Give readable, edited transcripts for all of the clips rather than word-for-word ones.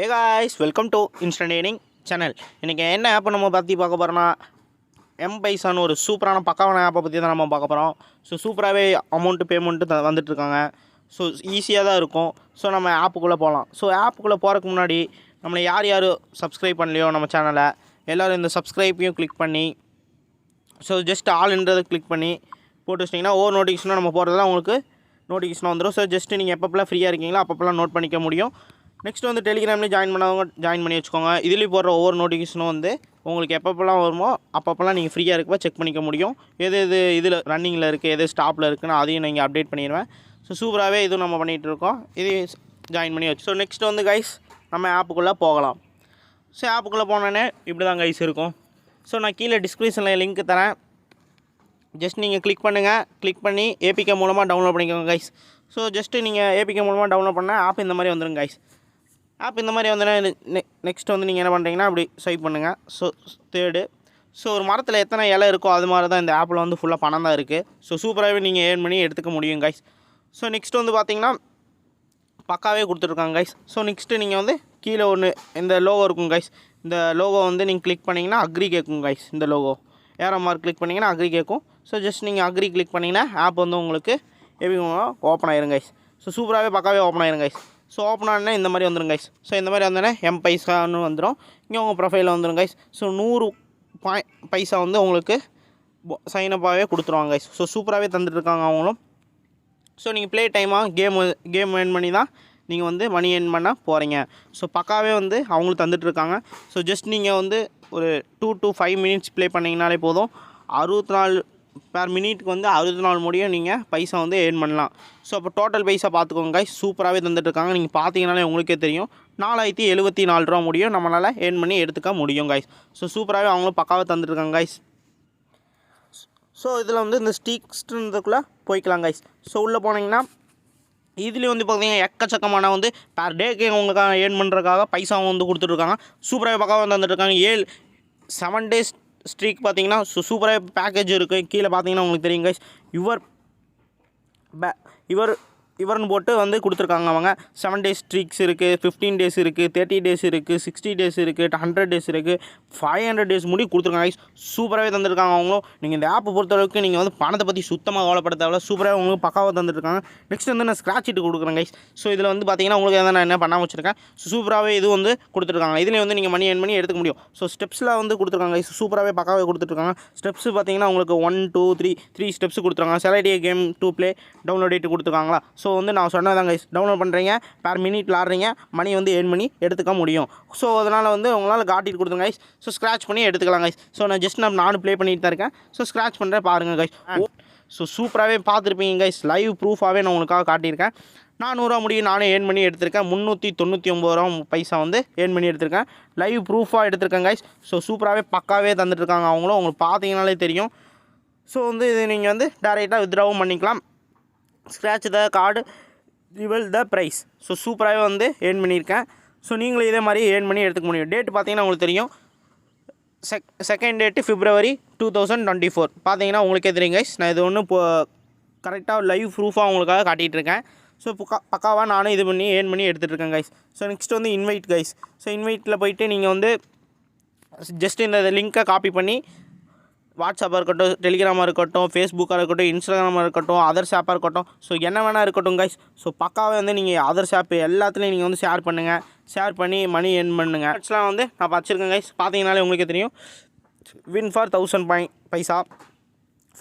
Hey guys, welcome to instant earning channel. இன்றைக்கி என்ன ஆப்பை நம்ம பற்றி பார்க்க போகிறோன்னா, எம்பைசான்னு ஒரு சூப்பரான பக்காவான ஆப்பை பற்றி தான் நம்ம பார்க்க போகிறோம். ஸோ சூப்பராகவே அமௌண்ட்டு பேமெண்ட்டு வந்துட்டுருக்காங்க. ஸோ ஈஸியாக தான் இருக்கும். ஸோ நம்ம ஆப்புக்குள்ளே போகலாம். ஸோ ஆப்புக்குள்ளே போகிறதுக்கு முன்னாடி நம்மளை யார் சப்ஸ்கிரைப் பண்ணலையோ நம்ம சேனலை, எல்லோரும் இந்த சப்ஸ்கிரைப்பையும் கிளிக் பண்ணி, ஸோ ஜஸ்ட் ஆல்ன்றதை கிளிக் பண்ணி போட்டு வச்சிட்டிங்கன்னா ஒவ்வொரு நோட்டிஃபிகேஷனும் நம்ம போகிறதெல்லாம் உங்களுக்கு நோட்டிஃபிகேஷன் வந்துடும். ஸோ ஜஸ்ட்டு நீங்கள் எப்பப்பெல்லாம் ஃப்ரீயாக இருக்கீங்களோ அப்பப்பெல்லாம் நோட் பண்ணிக்க முடியும். நெக்ஸ்ட் வந்து டெலிகிராம்லேயும் ஜாயின் பண்ணவங்க ஜாயின் பண்ணி வச்சுக்கோங்க. இதுலேயும் போடுற ஒவ்வொரு நோட்டிஃபிகேஷனும் வந்து உங்களுக்கு எப்பப்பெல்லாம் வருமோ அப்பப்பெல்லாம் நீங்கள் ஃப்ரீயாக இருக்கப்போ செக் பண்ணிக்க முடியும். எது இதில் ரன்னிங்கில் இருக்குது, எது ஸ்டாப்பில் இருக்குன்னு அதையும் நீங்கள் அப்டேட் பண்ணிடுவேன். ஸோ சூப்பராகவே இதுவும் நம்ம பண்ணிகிட்ருக்கோம். இதையும் ஜாயின் பண்ணி வச்சு. ஸோ நெக்ஸ்ட் வந்து கைஸ் நம்ம ஆப்புக்குள்ளே போகலாம். ஸோ ஆப்புக்குள்ளே போனோன்னே இப்படி தான் கைஸ் இருக்கும். ஸோ நான் கீழே டிஸ்கிரிப்ஷனில் லிங்க் தரேன். ஜஸ்ட் நீங்கள் கிளிக் பண்ணுங்கள். கிளிக் பண்ணி ஏபிகே மூலமாக டவுன்லோட் பண்ணிக்கோங்க கைஸ். ஸோ ஜஸ்ட்டு நீங்கள் ஏபிகே மூலமாக டவுன்லோட் பண்ணால் ஆப் இந்த மாதிரி வந்துடும் கைஸ். ஆப் இந்த மாதிரி வந்தோடனே நெக்ஸ்ட் வந்து நீங்கள் என்ன பண்ணுறீங்கன்னா அப்படி ஸ்வைப் பண்ணுங்கள். ஸோ தேர்டு, ஸோ ஒரு மரத்தில் எத்தனை இலை இருக்கோ அது மாதிரி தான் இந்த ஆப்பில் வந்து ஃபுல்லாக பணம் தான் இருக்குது. ஸோ சூப்பராகவே நீங்கள் ஏர்ன் பண்ணி எடுத்துக்க முடியும் கைஸ். ஸோ நெக்ஸ்ட் வந்து பார்த்தீங்கன்னா பக்காவே கொடுத்துருக்காங்க கைஸ். ஸோ நெக்ஸ்ட்டு நீங்கள் வந்து கீழே ஒன்று இந்த லோகோ இருக்கும் கைஸ். இந்த லோகோ வந்து நீங்கள் கிளிக் பண்ணிங்கன்னா அக்ரி கேட்கும் கைஸ். இந்த லோகோ ஏரோ மார்க் கிளிக் பண்ணிங்கன்னா அக்ரி கேட்கும். ஸோ ஜஸ்ட் நீங்கள் அக்ரி கிளிக் பண்ணிங்கன்னா ஆப் வந்து உங்களுக்கு எப்படி ஓப்பன் ஆயிரும் கைஸ். ஸோ சூப்பராகவே பக்காவே ஓப்பன் ஆயிரும் கைஸ். ஸோ ஓப்பன் ஆனால் இந்த மாதிரி வந்துடும் கைஸ். ஸோ இந்த மாதிரி வந்தோடனே எம்பைசான்னு வந்துடும். இங்கே உங்கள் ப்ரொஃபைலில் வந்துடும் கைஸ். ஸோ 100 பைசா வந்து உங்களுக்கு சைனப்பாகவே கொடுத்துருவாங்க கைஸ். ஸோ சூப்பராகவே தந்துட்டுருக்காங்க அவங்களும். ஸோ நீங்கள் ப்ளே டைமாக கேம் ஏர்ன் பண்ணி தான் நீங்கள் வந்து மணி ஏர்ன் பண்ண போகிறீங்க. ஸோ பக்காவே வந்து அவங்களும் தந்துட்டுருக்காங்க. ஸோ ஜஸ்ட் நீங்கள் வந்து ஒரு 2 to 5 மினிட்ஸ் ப்ளே பண்ணிங்கனாலே போதும். 64 பெர் மினிட்டுக்கு வந்து 64 முடியும் நீங்கள் பைசா வந்து ஏர்ன் பண்ணலாம். ஸோ அப்போ டோட்டல் பைசா பார்த்துக்கோங்க கைஸ். சூப்பராகவே தந்துட்டுருக்காங்க. நீங்கள் பார்த்தீங்கனாலே உங்களுக்கே தெரியும் 4074 ரூபா முடியும் நம்மளால் ஏர்ன் பண்ணி எடுத்துக்க முடியும் கைஸ். ஸோ சூப்பராகவே அவங்களும் பக்காவாக தந்துட்டுருக்காங்க கைஸ். ஸோ இதில் வந்து இந்த ஸ்டீக்ஸ்ன்றதுக்குள்ளே போய்க்கலாம் கைஸ். ஸோ உள்ளே போனீங்கன்னா இதுலேயும் வந்து பார்த்தீங்கன்னா எக்கச்சக்கமான வந்து பர் டேக்கு உங்களுக்காக ஏர்ன் பண்ணுறதுக்காக பைசாவும் வந்து கொடுத்துட்ருக்காங்க. சூப்பராகவே பக்காவாக தந்துட்டுருக்காங்க. 7 டேஸ் ஸ்ட்ரீக் பார்த்தீங்கன்னா சூப்பராக பேக்கேஜ் இருக்குது. கீழே பார்த்தீங்கன்னா உங்களுக்கு தெரியும் கைஸ். இவர்னு போட்டு வந்து கொடுத்துருக்காங்க அவங்க. 7 டேஸ் ஸ்ட்ரீக்ஸ் இருக்குது, 15 டேஸ் இருக்குது, 30 டேஸ் இருக்குது, 60 டேஸ் இருக்குது, 100 டேஸ் இருக்குது, 500 டேஸ் முடி கொடுத்துருக்காங்க கைஸ். சூப்பராகவே தந்துருக்காங்க அவங்களும். நீங்கள் இந்த ஆப்பை பொறுத்தளவுக்கு நீங்கள் வந்து பணத்தை பற்றி சுத்தமாக கவலைப்பட தேவையில்ல. சூப்பராக உங்களுக்கு பக்காவாக தந்துருக்காங்க. நெக்ஸ்ட் வந்து நான் ஸ்க்ராட்ச் இட்டு கொடுக்குறேன் கைஸ். ஸோ இதில் வந்து பார்த்தீங்கன்னா உங்களுக்கு நான் என்ன பண்ணாமல் வச்சுருக்கேன். சூப்பராகவே இது வந்து கொடுத்துருக்காங்க. இதில் வந்து நீங்கள் மணி ஏர்ன் பண்ணி எடுத்துக்க முடியும். ஸோ ஸ்டெப்ஸில் வந்து கொடுத்துருக்காங்க கைஸ். சூப்பராகவே பக்காவே கொடுத்துருக்காங்க. ஸ்டெப்ஸ் பார்த்தீங்கன்னா உங்களுக்கு 1 2 3 ஸ்டெப்ஸ் கொடுத்துருக்காங்க. Select came to play download இட்டு கொடுத்துருக்காங்களா. ஸோ வந்து நான் சொன்னதாங்க கைஸ், டவுன்லோட் பண்ணுறீங்க, பெர் மினிட் விளாட்றீங்க, மணி வந்து ஏர்ன் பண்ணி எடுத்துக்க முடியும். ஸோ அதனால் வந்து உங்களால் காட்டிட்டு கொடுத்துருங்க கைஸ். ஸோ ஸ்க்ராட்ச் பண்ணி எடுத்துக்கலாம் கைஸ். ஸோ நானும் ப்ளே பண்ணிட்டு தான் இருக்கேன். ஸோ ஸ்க்ராட்ச் பண்ணுறேன் பாருங்கள் கைஸ். ஸோ சூப்பராகவே பார்த்துருப்பீங்க கைஸ். லைவ் ப்ரூஃபாகவே நான் உங்களுக்காக காட்டியிருக்கேன். 400 ரூபா முடியும் நானே ஏர்ன் பண்ணி எடுத்திருக்கேன். 399 ரூபா பைசா வந்து ஏர்ன் பண்ணி எடுத்திருக்கேன். லைவ் ப்ரூஃபாக எடுத்திருக்கேன் கைஸ். ஸோ சூப்பராகவே பக்காவே தந்துட்டுருக்காங்க அவங்களும். உங்களுக்கு பார்த்தீங்கனாலே தெரியும். ஸோ வந்து இது நீங்கள் வந்து டேரெக்டாக வித்ட்ராவும் பண்ணிக்கலாம். Scratch the card reveal the prize. So சூப்பராகவே வந்து ஏர்ன் பண்ணியிருக்கேன். ஸோ நீங்களும் இதே மாதிரி ஏர்ன் பண்ணி எடுத்துக்க முடியும். டேட் பார்த்தீங்கன்னா உங்களுக்கு தெரியும். செகண்ட் டேட்டு February 2024 பார்த்தீங்கன்னா உங்களுக்கே தெரியும் கைஸ். நான் இது ஒன்று கரெக்டாக லைவ் ப்ரூஃபாக உங்களுக்காக காட்டிகிட்ருக்கேன். ஸோ பக்காவாக நானும் இது பண்ணி ஏர்ன் பண்ணி எடுத்துகிட்ருக்கேன் கைஸ். ஸோ நெக்ஸ்ட் வந்து இன்வைட் கைஸ். ஸோ இன்வைட்டில் போய்ட்டு நீங்கள் வந்து ஜஸ்ட் இந்த லிங்க்கை காப்பி பண்ணி வாட்ஸ்அப்பாக இருக்கட்டும், டெலிகிராமாக இருக்கட்டும், ஃபேஸ்புக்காக இருக்கட்டும், இன்ஸ்டாகிராமாக இருக்கட்டும், அதர்ஸ் ஆப்பாக இருக்கட்டும், ஸோ என்ன வேணால் இருக்கட்டும் கைஸ். ஸோ பக்காவே வந்து நீங்கள் அதர்ஸ் ஆப் எல்லாத்துலேயும் நீங்கள் வந்து ஷேர் பண்ணுங்கள். ஷேர் பண்ணி மணி ஏர்ன் பண்ணுங்கள். ஆட்ஸ்லாம் வந்து நான் வச்சுருக்கேன் கைஸ். பார்த்தீங்கனாலே உங்களுக்கே தெரியும். வின் ஃபார் 1000 பைசா,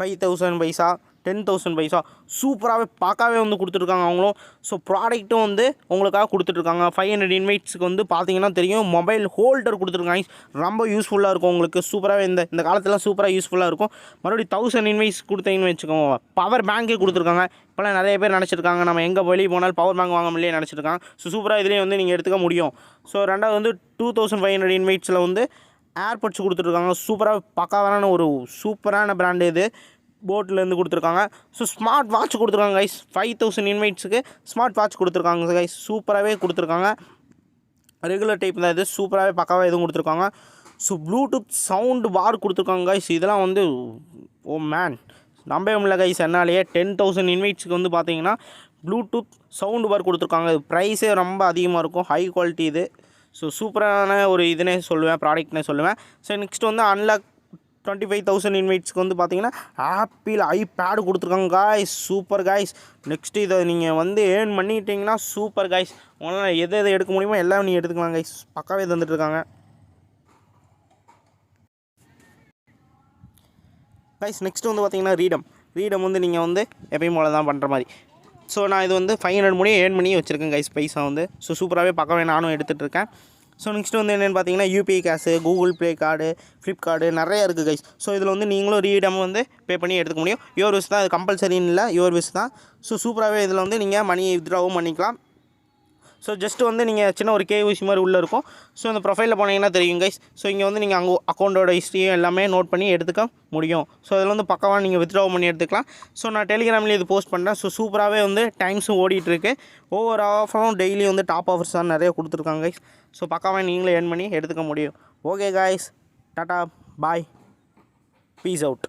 5000 பைசா, 10,000 பைசா சூப்பராகவே பார்க்காவே வந்து கொடுத்துருக்காங்க அவங்களும். ஸோ ப்ராடக்ட்டும் வந்து உங்களுக்காக கொடுத்துட்ருக்காங்க. 500 இன்வைட்ஸுக்கு வந்து பார்த்தீங்கன்னா தெரியும் மொபைல் ஹோல்டர் கொடுத்துருக்காங்க. ரொம்ப யூஸ்ஃபுல்லாக இருக்கும் உங்களுக்கு. சூப்பராகவே இந்த காலத்துலாம் சூப்பராக யூஸ்ஃபுல்லாக இருக்கும். மறுபடியும் 1000 இன்வைட்ஸ் கொடுத்தீங்கன்னு வச்சுக்கோங்க. பவர் பேங்கே கொடுத்துருக்காங்க. இப்போலாம் நிறைய பேர் நினச்சிருக்காங்க நம்ம எங்கே வெளியே போனாலும் பவர் பேங்க் வாங்க முடியல நினச்சிருக்காங்க. ஸோ சூப்பராக இதுலேயே வந்து நீங்கள் எடுத்துக்க முடியும். ஸோ ரெண்டாவது வந்து 2500 இன்வைட்ஸில் வந்து ஏர்பட்ஸ் கொடுத்துட்ருக்காங்க. சூப்பராக பக்காவான ஒரு சூப்பரான பிராண்டு இது. போட்லேருந்து கொடுத்துருக்காங்க. ஸோ ஸ்மார்ட் வாட்ச் கொடுத்துருக்காங்க கைஸ். 5000 இன்வைட்ஸுக்கு ஸ்மார்ட் வாட்ச் கொடுத்துருக்காங்க கைஸ். சூப்பராகவே கொடுத்துருக்காங்க. ரெகுலர் டைப் தான் இது. சூப்பராகவே பக்காவாக எதுவும் கொடுத்துருக்காங்க. ஸோ ப்ளூடூத் சவுண்டு பார் கொடுத்துருக்காங்க கைஸ். இதெல்லாம் வந்து ஓ மேன் நம்பவே முடியல கைஸ். என்னாலேயே 10,000 இன்வைட்ஸுக்கு வந்து பார்த்தீங்கன்னா ப்ளூடூத் சவுண்டு பார் கொடுத்துருக்காங்க. ப்ரைஸே ரொம்ப அதிகமாக இருக்கும். ஹை குவாலிட்டி இது. ஸோ சூப்பரான ஒரு இதுனே சொல்லுவேன், ப்ராடக்ட்னே சொல்லுவேன். ஸோ நெக்ஸ்ட் வந்து அன்லாக் 25,000 இன்வைட்ஸ்க்கு வந்து பார்த்தீங்கன்னா ஆப்பிள் ஐபேடு கொடுத்துருக்காங்க காய்ஸ். Super guys. நெக்ஸ்ட்டு இதை நீங்கள் வந்து ஏர்ன் பண்ணிட்டீங்கன்னா சூப்பர் காய்ஸ். உங்களால் எதை எதை எடுக்க முடியுமோ எல்லாம் நீங்கள் எடுத்துக்கலாம் காய்ஸ். பக்காவே தந்துட்டுருக்காங்க காய்ஸ். நெக்ஸ்ட்டு வந்து பார்த்தீங்கன்னா ரீடம் வந்து நீங்கள் வந்து எப்பயும் போல தான் பண்ணுற மாதிரி. ஸோ நான் இது வந்து 500 முடிய ஏர்ன் பண்ணி வச்சுருக்கேன் கைஸ் பைசா வந்து. ஸோ சூப்பராகவே பக்கவே நானும் எடுத்துகிட்ருக்கேன். ஸோ நெக்ஸ்ட்டு வந்து என்னென்னு பார்த்தீங்கன்னா UPI cash, Google Play card, Flipkart நிறையா இருக்குது கைஸ். ஸோ இதில் வந்து நீங்களும் ரீடம் வந்து பே பண்ணி எடுத்துக்க முடியும். யுவர் விஷ் தான், அது கம்பல்சரின்னு இல்லை, யுவர் விஷ் தான். ஸோ சூப்பராகவே இதில் வந்து நீங்கள் மணி வித்ட்ராவும் பண்ணிக்கலாம். ஸோ ஜஸ்ட்டு வந்து நீங்கள் சின்ன ஒரு கேஒய்சி மாதிரி உள்ளே இருக்கும். ஸோ இந்த ப்ரொஃபைலில் போனீங்கன்னா தெரியும் கைஸ். ஸோ இங்கே வந்து நீங்கள் அங்கே அக்கௌண்ட்டோட ஹிஸ்ட்ரியும் எல்லாமே நோட் பண்ணி எடுத்துக்க முடியும். ஸோ அதில் வந்து பக்கவாக நீங்கள் வித்ட்ராவும் பண்ணி எடுத்துக்கலாம். ஸோ நான் டெலிகிராம்லேயே இது போஸ்ட் பண்ணுறேன். ஸோ சூப்பராகவே வந்து டைம்ஸும் ஓடிட்டுருக்கு. ஒவ்வொரு ஆஃபரும் டெய்லி வந்து டாப் ஆஃபர்ஸ் தான் நிறைய கொடுத்துருக்காங்க கைஸ். ஸோ பக்காவாக நீங்களே ஏர்ன் பண்ணி எடுத்துக்க முடியும். ஓகே காய்ஸ், டாட்டா பாய், பீஸ் அவுட்.